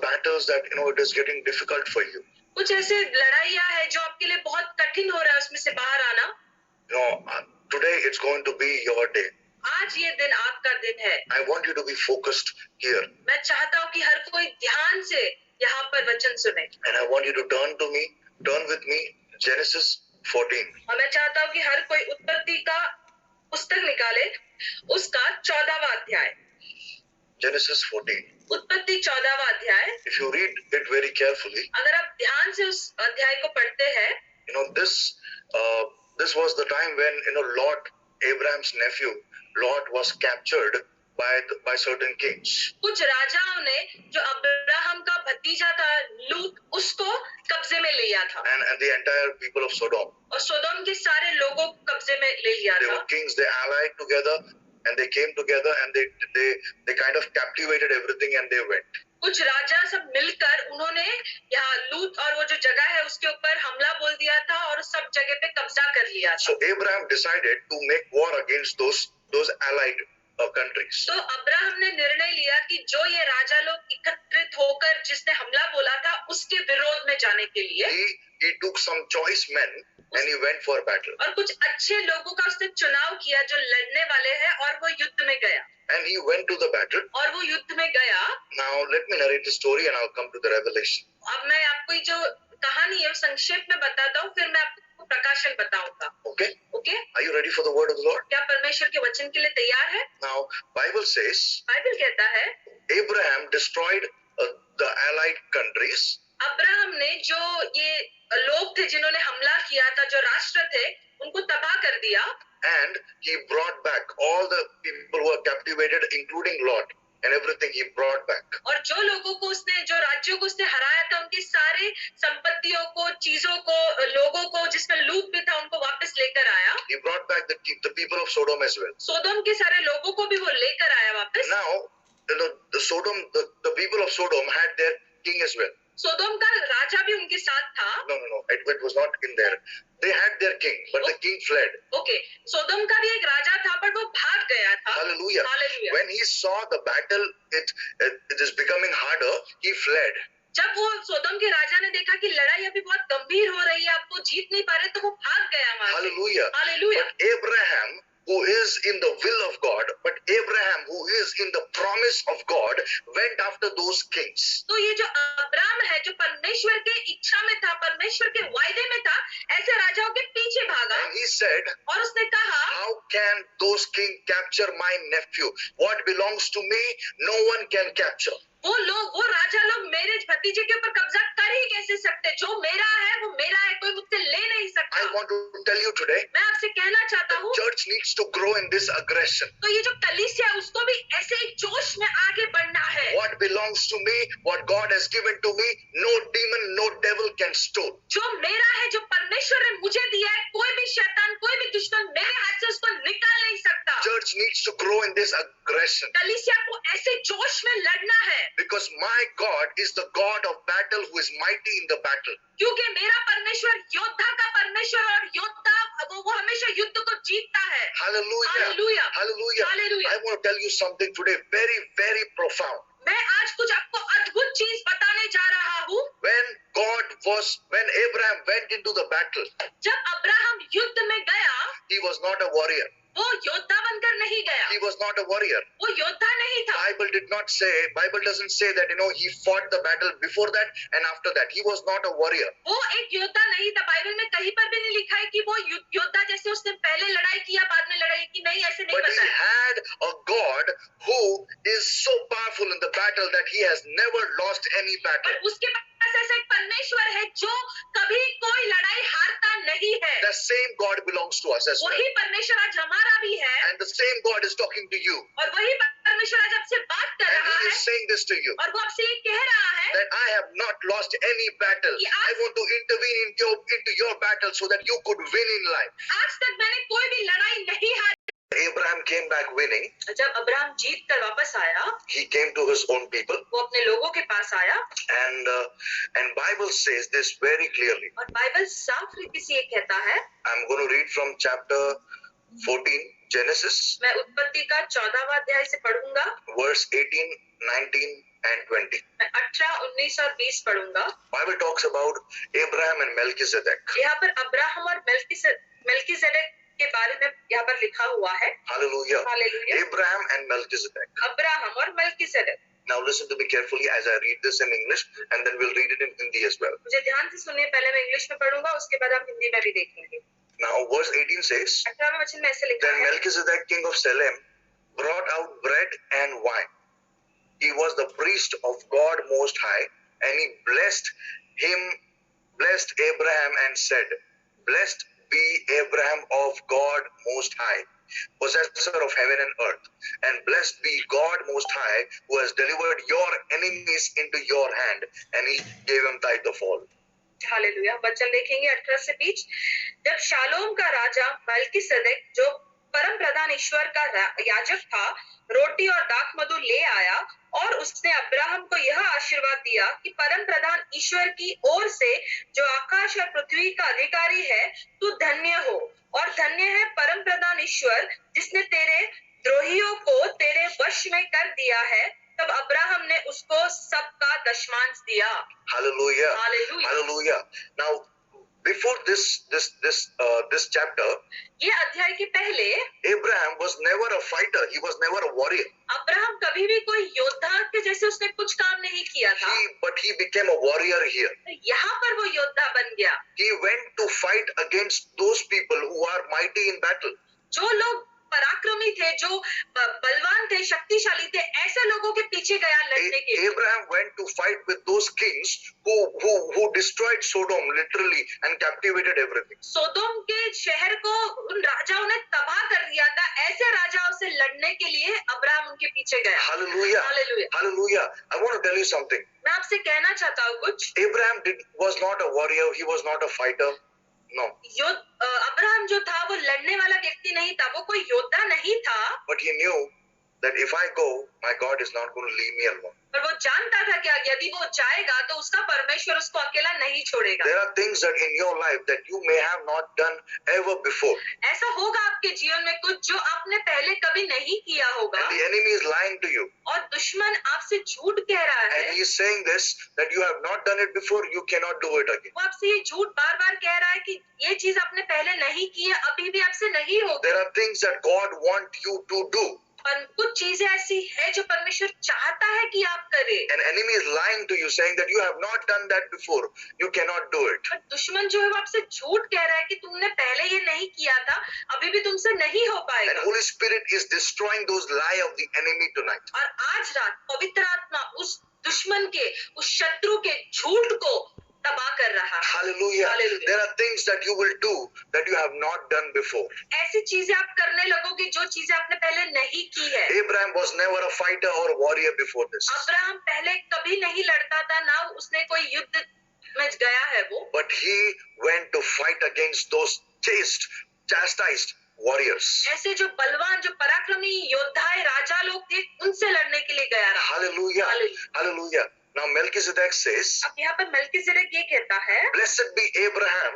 battles that it is getting difficult for you. कुछ ऐसे लड़ाइयाँ हैं जो आपके लिए बहुत कठिन हो रहा है उसमें से बाहर आना. Today it's going to be your day. आज ये दिन आपका दिन है. I want you to be focused here. मैं चाहता हूँ कि हर कोई ध्यान से यहाँ पर वचन सुने. And I want you to turn with me Genesis 14. और मैं चाहता हूँ कि हर कोई उत्पत्ति का पुस्तक निकाले, उसका 14वां अध्याय. Genesis 14. उत्पत्ति 14वां अध्याय. If you read it very carefully, अगर आप ध्यान से उस अध्याय को पढ़ते हैं, this was the time when Lot, Abraham's nephew, Lot was captured by certain kings. कुछ राजाओं ने जो अब्राहम का भतीजा था लूत, उसको कब्जे में लिया था. And the entire people of Sodom. और सोदोम के सारे लोगों को कब्जे में ले लिया They था. were kings. They allied together and they came together and they kind of captivated everything and they went. कुछ राजा सब मिलकर उन्होंने यहाँ लूत और वो जो जगह है उसके ऊपर हमला बोल दिया था और सब जगह पे कब्जा कर लिया था. So Abraham decided to make war against those allied countries. तो अब्राहम ने निर्णय लिया कि जो ये राजा लोग एकत्रित होकर जिसने हमला बोला था उसके विरोध में जाने के लिए He took some choice men and he went for battle. और कुछ अच्छे लोगों का उसने चुनाव किया जो लड़ने वाले हैं और वो युद्ध में गया. And he went to the battle. और वो युद्ध में गया. Now let me narrate the story and I'll come to the revelation. अब मैं आपको ये जो कहानी है संक्षेप में बताता हूँ, फिर मैं आपको प्रकाशन बताऊंगा. Okay? Okay? Are you ready for the word of the Lord? क्या परमेश्वर के वचन के लिए तैयार है? Now Bible says बाइबल कहता है Abraham destroyed the allied countries. Abraham ने जो ये लोग थे जिन्होंने हमला किया था, जो राष्ट्र थे, उनको तबाह कर दिया. And he brought back all the people who were captivated, including Lot, and everything he brought back. और जो लोगों को उसने, जो राज्यों को उसने हराया था, उनकी सारे संपत्तियों को, चीजों को, लोगों को, जिसमें लूट भी था, उनको वापस लेकर आया. He brought back the people of Sodom as well. सोदोम के सारे लोगों को भी वो लेकर आया वापस. Now, the people of Sodom had their king as well. सोदोम का राजा भी उनके साथ था. No. It was not in there. They had their king, but the king fled. Okay. सोदोम का भी एक राजा था, पर वो भाग गया था. Hallelujah. Hallelujah. When he saw the battle, it is becoming harder, he fled. जब वो सोदोम के राजा ने देखा कि लड़ाई अभी बहुत गंभीर हो रही है, अब वो जीत नहीं पा रहे, तो वो भाग गया वहां से. Hallelujah. Hallelujah. But Abraham, who is in the will of God, but Abraham, who is in the promise of God, went after those kings. तो ये जो अब्राहम है, जो परमेश्वर के इच्छा में था, परमेश्वर के वायदे में था, ऐसे राजाओं के पीछे भागा. And he said, और उसने कहा, how can those kings capture my nephew? What belongs to me, no one can capture. वो राजा लोग मेरे भतीजे के ऊपर कब्जा कर ही कैसे सकते? जो मेरा है वो मेरा है, कोई मुझसे ले नहीं सकता. I want to tell you today, मैं आपसे कहना चाहता हूँ, church needs to grow in this aggression. तो ये जो कलीसिया है उसको भी ऐसे ही जोश में आगे बढ़ना है. What belongs to me, what God has given to me, no demon, no devil can steal. जो मेरा है, जो परमेश्वर ने मुझे दिया है, कोई भी शैतान, कोई भी दुश्मन मेरे हाथ से उसको निकाल नहीं सकता. Church needs to grow in this aggression. कलीसिया को ऐसे जोश में लड़ना है. Because my God is the God of battle who is mighty in the battle. क्योंकि मेरा परमेश्वर योद्धा का परमेश्वर और योद्धा वो हमेशा युद्ध को जीतता है. Hallelujah. Hallelujah. Hallelujah. Hallelujah. I want to tell you something today very, very profound. मैं आज कुछ आपको अद्भुत चीज बताने जा रहा हूँ. When Abraham went into the battle, जब अब्राहम युद्ध में गया, he was not a warrior. वो योद्धा बनकर नहीं गया. He was not a warrior. वो योद्धा नहीं था. Bible doesn't say that he fought the battle before that and after that. He was not a warrior. वो एक योद्धा नहीं था. बाइबल में कहीं पर भी नहीं लिखा है कि वो योद्धा जैसे उसने पहले लड़ाई किया बाद में लड़ाई की, नहीं, ऐसे नहीं But बताया. he had a God who is so powerful in the battle that he has never lost any battle. और उसके पास ऐसा एक परमेश्वर है जो कभी कोई लड़ाई हारता नहीं है. The same God belongs to us as well. वही परमेश्वर आज हमारा भी है. And the same God is talking to you. और वही परमेश्वर आज आपसे बात कर And रहा he है. is saying this to you. और वो आपसे ये कह रहा है That I have not lost any battle. I want to intervene into your battle so that you could win in life. आज तक मैंने कोई भी लड़ाई नहीं हारी. Abraham came back winning. जब अब्राहम जीत कर वापस आया, he came to his own people. वो अपने लोगों के पास आया. And Bible says this very clearly. और बाइबल साफ रीति से ये कहता है. I'm going to read from chapter 14 Genesis. मैं उत्पत्ति का 14वां अध्याय से पढ़ूंगा. Verse 18, 19 and 20. मैं 18, 19 और 20 पढ़ूंगा। Bible talks about Abraham and Melchizedek. यहाँ पर अब्राहम और मेल्कीसेदेक के बारे में यहाँ पर लिखा हुआ है। Hallelujah. Hallelujah. Abraham and Melchizedek. Abraham और Melchizedek. Now listen to me carefully as I read this in English and then we'll read it in Hindi as well. मुझे ध्यान से सुनिए, पहले मैं इंग्लिश में पढ़ूंगा, उसके बाद हम हिंदी में भी देखेंगे। Now verse 18 says, 18वें वचन में ऐसे लिखा Then है, Melchizedek king of Salem brought out bread and wine. He was the priest of God Most High, and he blessed Abraham and said, Blessed be Abraham of God Most High, possessor of heaven and earth, and blessed be God Most High, who has delivered your enemies into your hand, and he gave him tithe of all. Hallelujah. वचन देखेंगे 18 से 20। जब shalom का राजा Melchizedek, जो परम प्रधान ईश्वर का याजक था, रोटी और दाख मधु ले आया और उसने अब्राहम को यह आशीर्वाद दिया कि परम प्रधान ईश्वर की ओर से जो आकाश और पृथ्वी का अधिकारी है, तू धन्य हो, और धन्य है परम प्रधान ईश्वर जिसने तेरे द्रोहियों को तेरे वश में कर दिया है। तब अब्राहम ने उसको सबका दशमांश दिया। Hallelujah. Hallelujah. Hallelujah. Now, before this chapter, ये अध्याय के पहले Abraham was never a fighter. He was never a warrior. Abraham कभी भी कोई योद्धा के जैसे उसने कुछ काम नहीं किया था। But he became a warrior here. यहाँ पर वो योद्धा बन गया। He went to fight against those people who are mighty in battle. जो लोग पराक्रमी थे, जो बलवान थे, शक्तिशाली थे, ऐसे लोगों के पीछे गया लड़ने के लिए। Abraham went to fight with those kings who destroyed Sodom literally and captivated everything. सोदोम के शहर को उन राजाओं ने तबाह कर दिया था। ऐसे राजाओं से लड़ने के लिए अब्राहम उनके पीछे गया। Hallelujah. Hallelujah. Hallelujah. I want to tell you something. मैं आपसे कहना चाहता हूँ कुछ। Abraham was not a warrior. He was not a fighter. No. Abraham जो था वो लड़ने वाला व्यक्ति नहीं था, वो कोई योद्धा नहीं था। But he knew that if I go, my God is not going to leave me alone. पर वो जानता था कि यदि वो जाएगा तो उसका परमेश्वर उसको अकेला नहीं छोड़ेगा। There are things that in your life that you may have not done ever before. ऐसा होगा आपके जीवन में कुछ जो आपने पहले कभी नहीं किया होगा। And the enemy is lying to you. और दुश्मन आपसे झूठ कह रहा है। And he is saying this, that you have not done it before, you cannot do it again. वो आपसे ये झूठ बार बार कह रहा है कि ये चीज आपने पहले नहीं की है, अभी भी आपसे नहीं होगी। There are things that God wants you to do. और कुछ चीजें ऐसी है जो परमेश्वर चाहता है कि आप करें। An enemy is lying to you, saying that you have not done that before, you cannot do it. पर दुश्मन जो है वो आपसे झूठ कह रहा है कि तुमने पहले ये नहीं किया था, अभी भी तुमसे नहीं हो And पाएगा। Holy Spirit is destroying those lies of the enemy tonight. और आज रात पवित्र आत्मा उस दुश्मन के, उस शत्रु के झूठ को तबाह कर रहा है। Hallelujah. Hallelujah. There are things that you will do that you have not done before. ऐसी चीजें आप करने लगोगे जो चीजें आपने पहले नहीं की है। Abraham was never a fighter or a warrior before this. Abraham पहले कभी नहीं लड़ता था, ना उसने कोई युद्ध में गया है वो। But he went to fight against those chastised warriors. ऐसे जो बलवान, जो पराक्रमी योद्धा राजा लोग थे, उनसे लड़ने के लिए गया रहा। Hallelujah. Hallelujah. Hallelujah. Now Melchizedek says, अब यहाँ पर मेल्कीसेदेक ये कहता है, Blessed be Abraham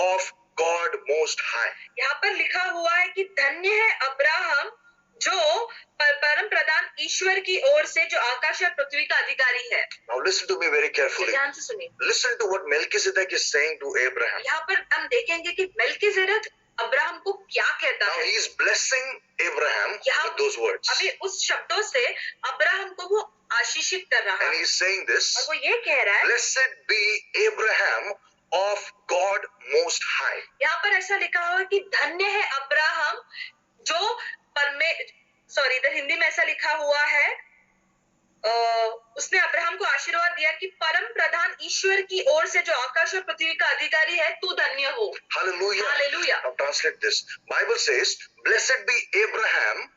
of God Most High. यहाँ पर लिखा हुआ है कि धन्य है अब्राहम जो परम प्रधान ईश्वर की ओर से जो आकाश और पृथ्वी का अधिकारी है। Now listen to me very carefully. ध्यान से सुनिए। Listen to what Melchizedek is saying to Abraham. यहाँ पर हम देखेंगे कि मेल्कीसेदेक अब्राहम को क्या कहता Now है। he is blessing Abraham with those words. अभी उस शब्दों से अब्राहम को वो आशीषित कर रहा And है he is saying this, और वो ये कह रहा है, Blessed be Abraham of God Most High. यहाँ पर ऐसा लिखा हुआ है कि धन्य है अब्राहम जो इधर हिंदी में ऐसा लिखा हुआ है, उसने अब्राहम को आशीर्वाद दिया कि परम प्रधान ईश्वर की ओर से जो आकाश और पृथ्वी का अधिकारी है, तू धन्य हो। Hallelujah. Hallelujah. Now translate this. Bible says, Blessed be Abraham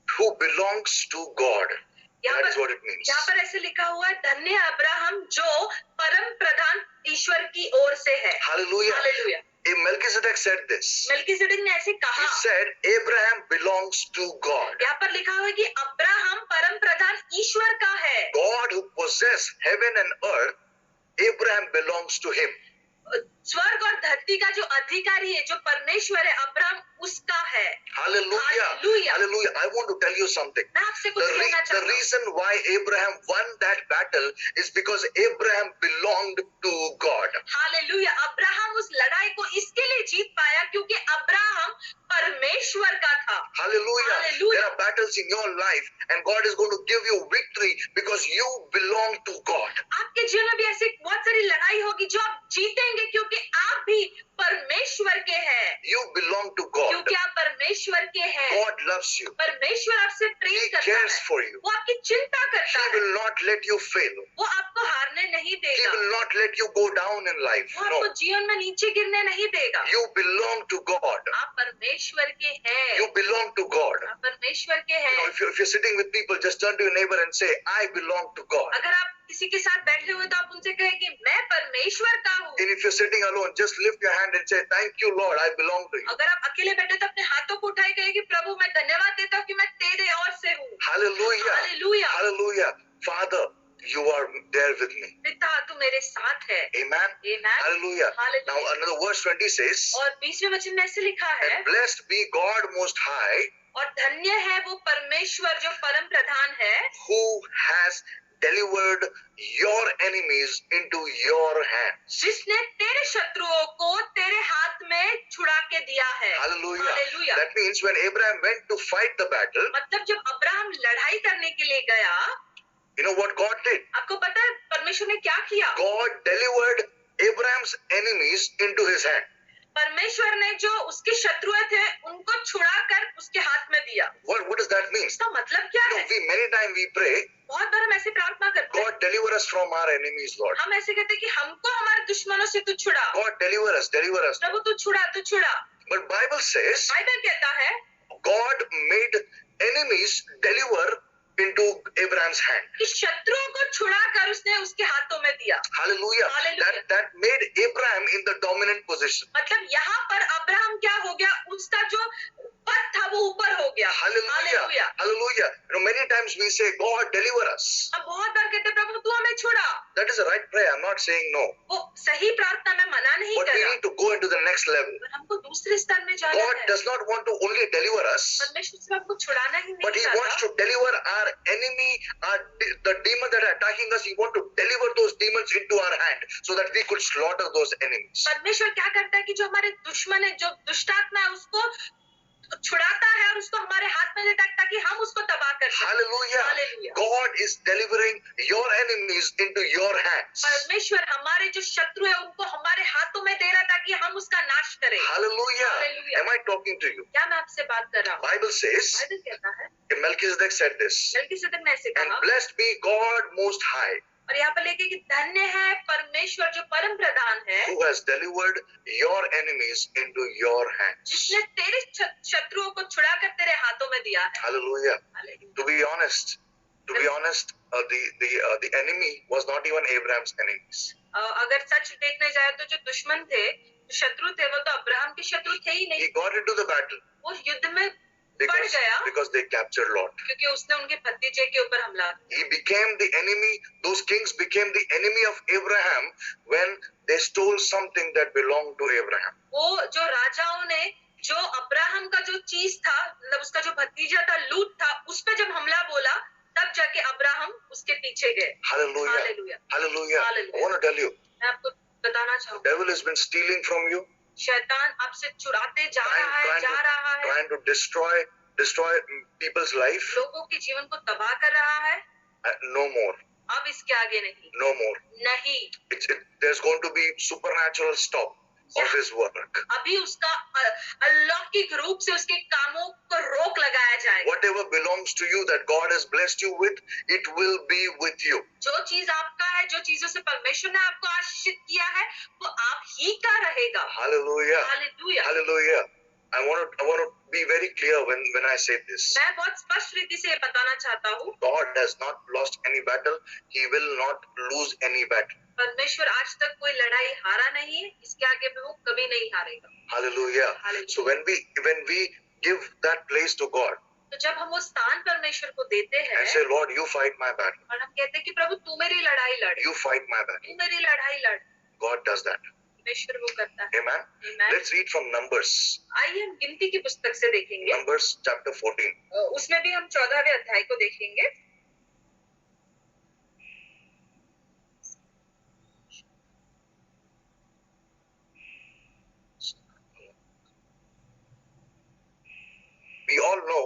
who belongs to God. That is what it means. यहाँ पर ऐसे लिखा हुआ है, धन्य अब्राहम जो परम प्रधान ईश्वर की ओर से है। Hallelujah. Hallelujah. Melchizedek said this. Melchizedek ने ऐसे He कहा। said, Abraham belongs to God. यहाँ पर लिखा हुआ है कि अब्राहम परम प्रधान ईश्वर का है। God who possessed heaven and earth, Abraham belongs to him. स्वर्ग और धरती का जो अधिकारी है, जो परमेश्वर है, अब्राहम उसका है। Hallelujah. Hallelujah. Hallelujah. I want to tell you something. मैं आपसे कुछ कहना The चाहता हूँ। reason why Abraham won that battle is because Abraham belonged to God. Hallelujah. Abraham उस लड़ाई को इसके लिए जीत पाया क्योंकि अब्राहम परमेश्वर का था। Hallelujah. Hallelujah. There are battles in your life and God is going to give you victory because you belong to God. आपके जीवन में भी ऐसी बहुत सारी लड़ाई होगी जो आप जीतेंगे क्योंकि आप भी परमेश्वर के हैं। You belong to God. क्योंकि आप परमेश्वर के हैं। God loves you. परमेश्वर आपसे He प्रेम करता cares है। for you. वो आपकी चिंता करता He है। will not let you fail. वो आपको हारने नहीं He देगा। will not let you go down in life. वो No. आपको जीवन में नीचे गिरने नहीं देगा। You belong to God. आप परमेश्वर के हैं। You belong to God. आप परमेश्वर के You know, हैं। if you're sitting with people, just turn to your neighbor and say, I belong to God. अगर आप किसी के साथ बैठे हुए तो आप उनसे कहें कि मैं परमेश्वर का हूँ। And if you're sitting alone, just lift your hand and say, thank you, Lord, I belong to you. अगर आप अकेले बैठे तो अपने हाथों को उठाए कहें कि प्रभु मैं धन्यवाद देता हूँ कि मैं तेरे और से हूँ। Hallelujah. Hallelujah. Hallelujah. Father, you are there with me. पिता तू मेरे साथ है। Amen. Amen. Hallelujah. Hallelujah. Now another verse 20 says, और 20वें वचन में ऐसे लिखा है, and blessed be God most high, और धन्य है वो परमेश्वर जो परम प्रधान है, who has delivered your enemies into your hands. जिसने तेरे शत्रुओं को तेरे हाथ में छुड़ा के दिया है। Hallelujah. Hallelujah. That means when Abraham went to fight the battle, मतलब जब अब्राहम लड़ाई करने के लिए गया, you know what God did? आपको पता है परमेश्वर ने क्या किया? God delivered Abraham's enemies into his hand. परमेश्वर ने जो उसके शत्रु थे उनको छुड़ाकर उसके हाथ में दिया। What does that mean? इसका मतलब क्या You है? know, many times we pray, बहुत बार हम ऐसे प्रार्थना करते हैं, God deliver us from our enemies, Lord. हम ऐसे कहते हैं कि हमको हमारे दुश्मनों से तू छुड़ा। God deliver us, deliver us. प्रभु तू छुड़ा, तू छुड़ा। But Bible says, बाइबल कहता है God made enemies deliver into Abraham's hand. कि शत्रुओं को छुड़ाकर उसने उसके हाथों में दिया। Hallelujah. Hallelujah. That made Abraham in the dominant position. मतलब यहाँ पर अब्राहम क्या हो गया? उसका जो पद था वो ऊपर हो गया। Hallelujah. Hallelujah. Hallelujah. You know, many times we say, God deliver us. हम बहुत बार कहते हैं प्रभु तू हमें छुड़ा। That is the right prayer. I'm not saying no. वो सही प्रार्थना में मना नहीं But कर we रहा, need to go into the next level. पर हमको दूसरे स्तर में जाना God है। does not want to only deliver us, परमेश्वर सिर्फ हमको छुड़ाना ही but नहीं He wants चाहता, to deliver our enemy, the demons that are attacking us. He wants to deliver those demons into our hand so that we could slaughter those enemies. परमेश्वर क्या करता है कि जो हमारे दुश्मन है, जो दुष्टात्मा है, उसको छुड़ाता है और उसको हमारे हाथ में देता है ताकि हम उसको तबाह कर सकें। Hallelujah. Hallelujah. God is delivering your enemies into your hands. परमेश्वर हमारे जो शत्रु है उनको हमारे हाथों में दे रहा है ताकि हम उसका नाश करें। Hallelujah. Hallelujah. Am I talking to you? क्या मैं आपसे बात कर रहा हूँ? Bible says, बाइबल कहता है, Melchizedek said this, मलकीसेदक ने ऐसे and कहा, blessed be God most high, और यहाँ पर लेके कि धन्य है परमेश्वर जो परम प्रधान है, who has delivered your enemies into your hands. जिसने तेरे शत्रुओं को छुड़ाकर तेरे हाथों में दिया है। Hallelujah. Hallelujah. To be honest, the enemy was not even Abraham's enemies. अगर सच देखने जाए तो जो दुश्मन थे, जो शत्रु थे, वो तो अब्राहम के शत्रु थे ही नहीं। He got into the battle वो युद्ध में पड़ गया because they captured Lot. क्योंकि उसने उनके भतीजे के ऊपर हमला किया। He became the enemy. Those kings became the enemy of Abraham when they stole something that belonged to Abraham. वो जो राजाओं ने जो अब्राहम का जो चीज था, मतलब उसका जो भतीजा था, लूत था, उस पे जब हमला बोला तब जाके अब्राहम उसके पीछे गए। Hallelujah. Hallelujah. Hallelujah. Hallelujah. I want to tell you, मैं आपको बताना चाहूँगा, devil has been stealing from you, शैतान आपसे चुराते जा रहा है, जा रहा है, trying to destroy people's life. लोगों के जीवन को तबाह कर रहा है। No more. अब इसके आगे नहीं, No more. नहीं। There's going to be supernatural stop of his work. अभी उसका अलौकिक रूप से उसके कामों को रोक लगाया जाएगा। Whatever belongs to you that God has blessed you with, it will be with you. जो चीज आपका है, जो चीजों से परमेश्वर ने आपको आशीषित किया है, वो आप ही का रहेगा। Hallelujah. Hallelujah. Hallelujah. I want to be very clear when I say this. मैं बहुत स्पष्ट रीति से ये बताना चाहता हूँ, God has not lost any battle. He will not lose any battle. परमेश्वर आज तक कोई लड़ाई हारा नहीं है, इसके आगे भी वो कभी नहीं हारेगा। Hallelujah. Hallelujah. So when we give that place to God तो जब हम वो स्थान परमेश्वर को देते हैं and say, Lord, you fight my battle. और हम कहते हैं कि प्रभु तू मेरी लड़ाई लड़, You fight my battle. तू मेरी लड़ाई लड़, God does that. परमेश्वर वो करता है। Amen. Amen. Let's read from Numbers. आइए हम गिनती की पुस्तक से देखेंगे। Numbers chapter 14. उसमें भी हम 14वें अध्याय को देखेंगे। We all know,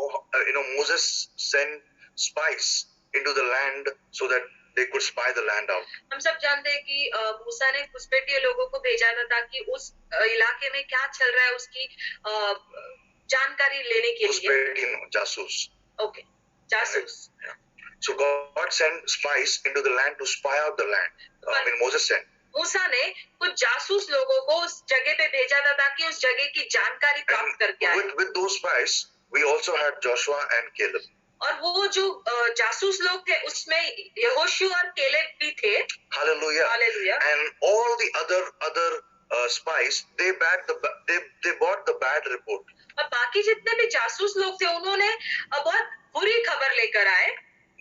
Moses sent spies into the land so that they could spy the land out. हम सब जानते हैं कि मूसा ने घुसपैठिए लोगों को भेजा था ताकि उस इलाके में क्या चल रहा है उसकी जानकारी लेने के लिए। घुसपैठी, जासूस. Okay, जासूस. Yeah. So God sent spies into the land to spy out the land. Moses sent. मूसा ने कुछ जासूस लोगों को उस जगह पे भेजा था ताकि उस जगह की जानकारी प्राप्त करके आए। With those spies, we also had Joshua and Caleb. और वो जो जासूस लोग थे उसमें यहोशू और केलेब भी थे। Hallelujah. Hallelujah. And all the other spies, they brought the bad report. और बाकी जितने भी जासूस लोग थे उन्होंने बहुत बुरी खबर लेकर आए।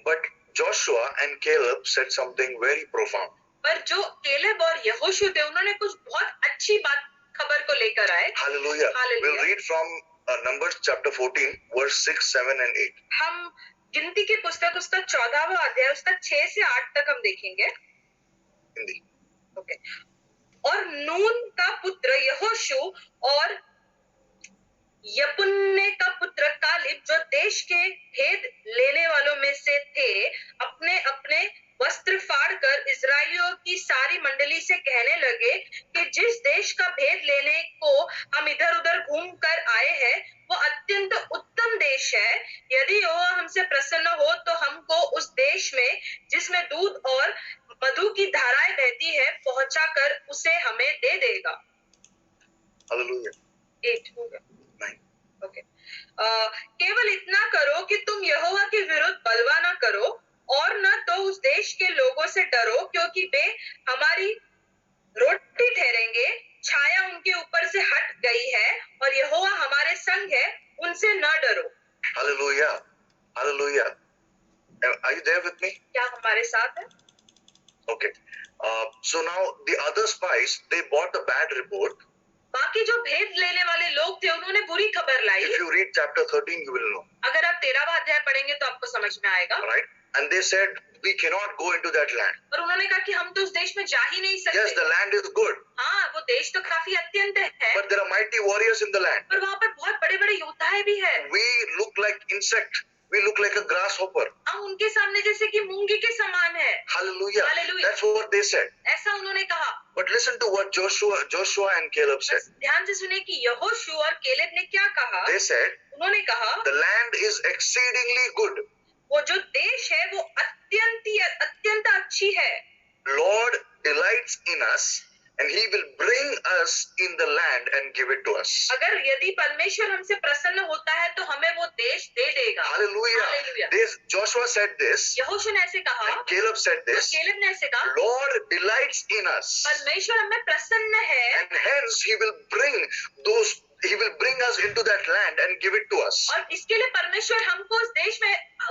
But Joshua and Caleb said something very profound. पर जो केलेब और यहोशू थे उन्होंने कुछ बहुत अच्छी बात खबर को लेकर आए। Hallelujah. Hallelujah. We'll read from Numbers chapter 14, verse 6, 7 and 8. हम गिनती की पुस्तक उसका 14वां अध्याय उसका 6 से 8 तक हम देखेंगे। हिंदी. Okay. और नून का पुत्र यहोशू और यपुन्ने का पुत्र कालिब जो देश के भेद लेने वालों में से थे अपने अपने वस्त्र फाड़कर इजरायलियों की सारी मंडली से कहने लगे कि जिस देश का भेद लेने को हम इधर उधर घूम कर आए हैं वो अत्यंत उत्तम देश है। यदि यहोवा हमसे प्रसन्न हो तो हमको उस देश में जिसमें दूध और मधु की धाराएं बहती है पहुंचाकर उसे हमें दे देगा। Hallelujah. 8 हो गया। 9. Okay. केवल इतना करो कि तुम यहोवा के विरुद्ध बलवा न करो और न तो उस देश के लोगों से डरो क्योंकि वे हमारी रोटी ठहरेंगे। छाया उनके ऊपर से हट गई है और यहोवा हमारे संग है, उनसे न डरो। Hallelujah. Hallelujah. Are you there with me? क्या हमारे साथ है? Okay. So now the other spies, they brought the bad report. बाकी जो भेद लेने वाले लोग थे उन्होंने बुरी खबर लाई। If you read chapter 13, you will know. अगर आप 13वां अध्याय पढ़ेंगे तो आपको समझ में आएगा। Right? And they said, we cannot go into that land. और उन्होंने कहा कि हम तो उस देश में जा ही नहीं सकते। Yes, the land is good. हाँ, वो देश तो काफी अत्यंत है। But there are mighty warriors in the land. पर वहाँ पर बहुत बड़े-बड़े योद्धा भी हैं। We look like insect. We look like a grasshopper. हम उनके सामने जैसे कि मूंगी के समान है। Hallelujah. Hallelujah. That's what they said. ऐसा उन्होंने कहा। But listen to what Joshua and Caleb said. ध्यान से सुने कि यहोशू और केलेब ने क्या कहा। They said, उन्होंने कहा the land is exceedingly good. वो जो देश है वो अत्यंत अच्छी है। Lord delights in us and he will bring us in the land and give it to us. अगर यदि परमेश्वर हमसे प्रसन्न होता है तो हमें वो देश दे देगा। Hallelujah. Hallelujah. Joshua said this. यहोशू ने ऐसे कहा। And Caleb said this. Caleb ने ऐसे कहा। Lord delights in us. परमेश्वर हमें प्रसन्न है। And hence he will bring us into that land and give it to us. और इसके लिए परमेश्वर हमको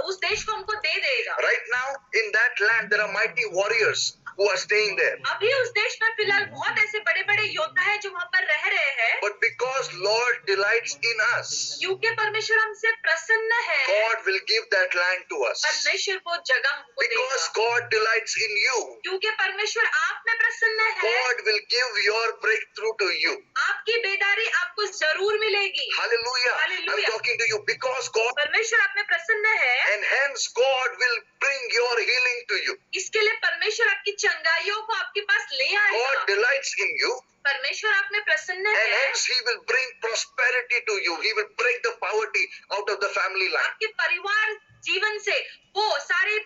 उस देश को हमको दे देगा। Right now in that land there are mighty warriors who are staying there. अभी उस देश में फिलहाल बहुत ऐसे बड़े-बड़े योद्धा हैं जो वहाँ पर रह रहे हैं। But because Lord delights in us, क्योंकि परमेश्वर हमसे प्रसन्न है, God will give that land to us. परमेश्वर वो जगह हमको देगा। Because God delights in you, क्योंकि परमेश्वर आप में प्रसन्न है, God will give your breakthrough to you. आपकी बेदारी आपको जरूर मिलेगी। Hallelujah. Hallelujah. I'm talking to you because God, परमेश्वर आप में प्रसन्न है, and hence God will bring your healing to you. इसके लिए परमेश्वर आपकी चंगाइयों को आपके पास ले आएगा। God delights in you, परमेश्वर आप में प्रसन्न and है, hence He will bring prosperity to you. He will break the poverty out of the family line. आपके परिवार जीवन से वो सारे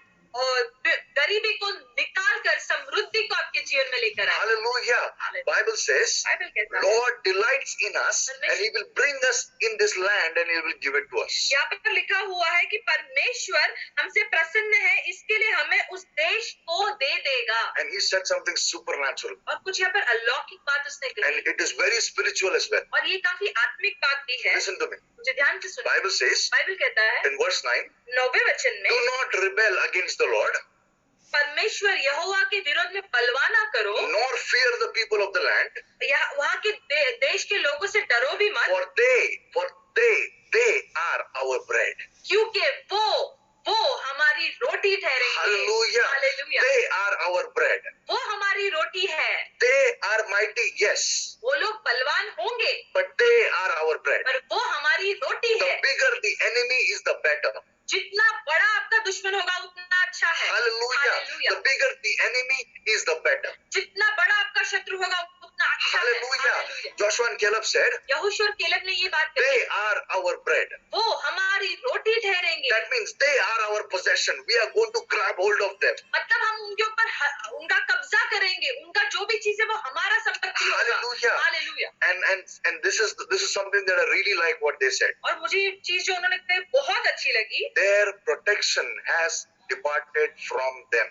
गरीबी को निकाल कर समृद्धि को आपके जीवन में लेकर आए। Hallelujah. Bible says, बाइबल कहता है, Lord delights in us and He will bring us in this land and He will give it to us. यहाँ पर लिखा हुआ है कि परमेश्वर हमसे प्रसन्न है, इसके लिए हमें उस देश को दे देगा। And He said something supernatural. और कुछ यहाँ पर अलौकिक बात उसने कही। And it is very spiritual as well. और ये काफी आत्मिक बात भी है। Listen to me. मुझे ध्यान से सुनो। Bible says बाइबल कहता है in verse 9, 9वें वचन में, do not rebel against the Lord. परमेश्वर यहोवा के विरोध में बलवा ना करो, nor fear the people of the land, या वहाँ के देश के लोगों से डरो भी मत, for they are our bread. क्योंकि वो हमारी रोटी ठहरेंगे। Hallelujah. Hallelujah. They are our bread. वो हमारी रोटी है। They are mighty, yes, वो लोग बलवान होंगे, but they are our bread. पर वो हमारी रोटी The है। bigger the enemy is, the better. जितना बड़ा आपका दुश्मन होगा उतना अच्छा है। Hallelujah. Hallelujah. The bigger the enemy is, the better. जितना बड़ा आपका शत्रु होगा उतना अच्छा है। Hallelujah. Hallelujah. Joshua and Caleb said, यहोशू और केलेब ने ये बात they कही, are our bread. वो हमारी रोटी ठहरेंगे। That means they are our possession. We are going to grab hold of them. मतलब हम उनके ऊपर उनका कब्जा करेंगे, उनका जो भी चीज है वो हमारा संपत्ति होगा। Hallelujah. Hallelujah. And this is something that I really like what they said. और मुझे ये चीज जो उन्होंने कही बहुत अच्छी लगी, Their protection has departed from them.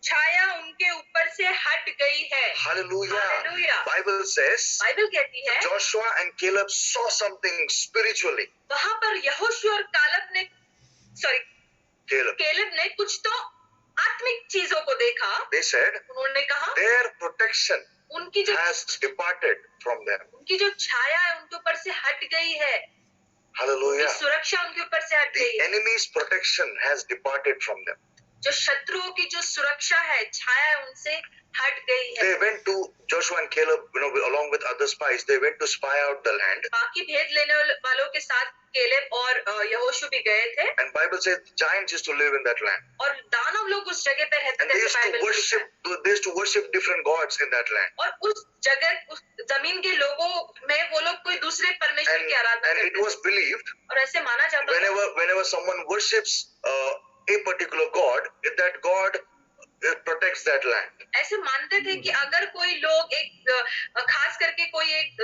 छाया उनके ऊपर से हट गई है। Hallelujah. Hallelujah. Bible says Bible कहती है Joshua and Caleb saw something spiritually. वहाँ पर यहोशू और Caleb. केलेब ने कुछ तो आत्मिक चीजों को देखा। They said उन्होंने कहा their protection उनकी जो has departed from them. उनकी जो छाया है उनके ऊपर से हट गई है, Hallelujah. उनकी सुरक्षा उनके ऊपर से हट The गई है। enemy's protection has departed from them. जो शत्रुओं की जो सुरक्षा है, छाया है, उनसे हट गई है। They went to Joshua and Caleb, along with other spies. They went to spy out the land. बाकी भेद लेने वालों के साथ केलेब और यहोशू भी गए थे, And Bible says giants used to live in that land. और दानव लोग उस जगह पे रहते And they थे। used बाइबल to में लिखा है। they used to worship different gods in that land. और उस जगह, उस जमीन के लोगों में वो लोग कोई दूसरे परमेश्वर की आराधना And it करते was believed थे। और ऐसे माना जाता था whenever someone worships a particular god, that god protects that land. ऐसे मानते थे कि अगर कोई लोग खास करके कोई एक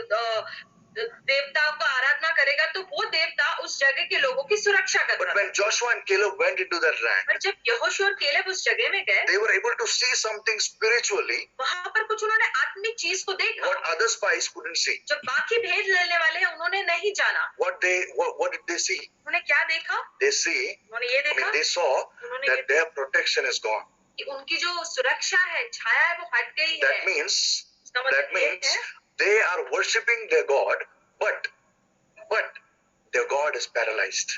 देवता को आराधना करेगा तो वो देवता उस जगह के लोगों की सुरक्षा But करता था। when Joshua and Caleb went into that land, पर जब यहोशू और केलेब उस जगह में गए, they were able to see something spiritually वहाँ पर कुछ उन्होंने आत्मिक चीज को देखा what other spies couldn't see. जो बाकी भेद लेने वाले हैं उन्होंने नहीं जाना। What did they see? उन्होंने क्या देखा? They see, उन्होंने ये देखा they saw उन्होंने that their protection is gone. कि उनकी जो सुरक्षा है, छाया है, वो हट गई है। That means इसका मतलब ये है they are worshipping their God, but their God is paralyzed.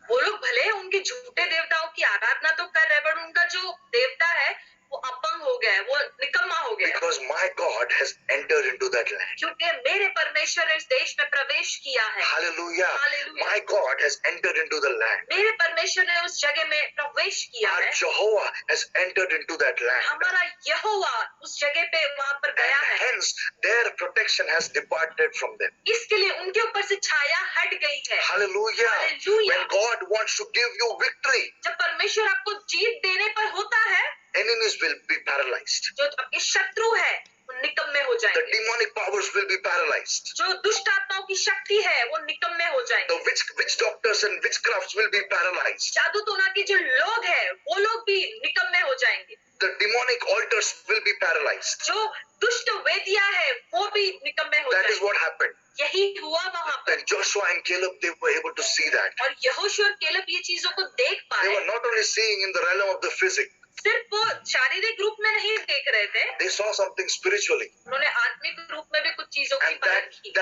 वो लोग भले उनके झूठे देवताओं की आराधना तो कर रहे हैं, पर उनका जो देवता है वो अपंग हो गया है, वो निकम्मा हो गया है। Because my God has entered into that land. क्योंकि मेरे परमेश्वर ने इस देश में प्रवेश किया है। Hallelujah. Hallelujah. My God has entered into the land. मेरे परमेश्वर ने उस जगह में प्रवेश किया Our है। Jehovah has entered into that land. हमारा यहोवा उस जगह पे वहाँ पर गया And है। hence their protection has departed from them. इसके लिए उनके ऊपर से छाया हट गई है। Hallelujah. Hallelujah. When God wants to give you victory, जब परमेश्वर आपको जीत देने पर होता है, enemies will be paralyzed. जो आपके शत्रु है वो निकम्मे हो The जाएंगे। demonic powers will be paralyzed. जो दुष्ट आत्माओं की शक्ति है वो निकम्मे हो The जाएंगे। witch doctors and witchcrafts will be paralyzed. जादू टोना के जो लोग हैं वो लोग भी निकम्मे हो जाएंगे। The demonic altars will be paralyzed. जो दुष्ट वेदियां है वो भी निकम्मे हो That is जाएंगे। what happened. यही हुआ वहाँ पर। When Joshua and Caleb, they were able to see that. और यहोशू और केलेब ये चीजों को देख They पाए। were not only seeing in the realm of the physic, सिर्फ वो शारीरिक रूप में नहीं देख रहे थे, they saw something spiritually. उन्होंने आत्मिक रूप में भी कुछ चीजों की And परख की।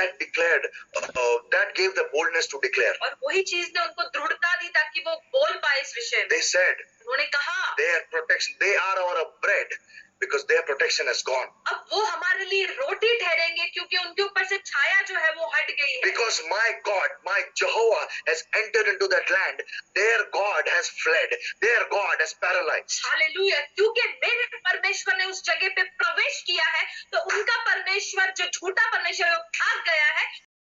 that gave the boldness to declare. और वही चीज ने उनको दृढ़ता दी ताकि वो बोल पाए इस विषय में। They said, उन्होंने कहा their protection, they are our bread because their protection has gone. अब वो हमारे लिए रोटी ठहरेंगे क्योंकि उनके ऊपर से छाया जो है वो हट गई है। Because my God, my Jehovah has entered into that land, their God has fled, their God has paralyzed. Hallelujah, क्योंकि मेरे परमेश्वर ने उस जगह पे प्रवेश किया है तो उनका परमेश्वर जो झूठा परमेश्वर है वो भाग गया है।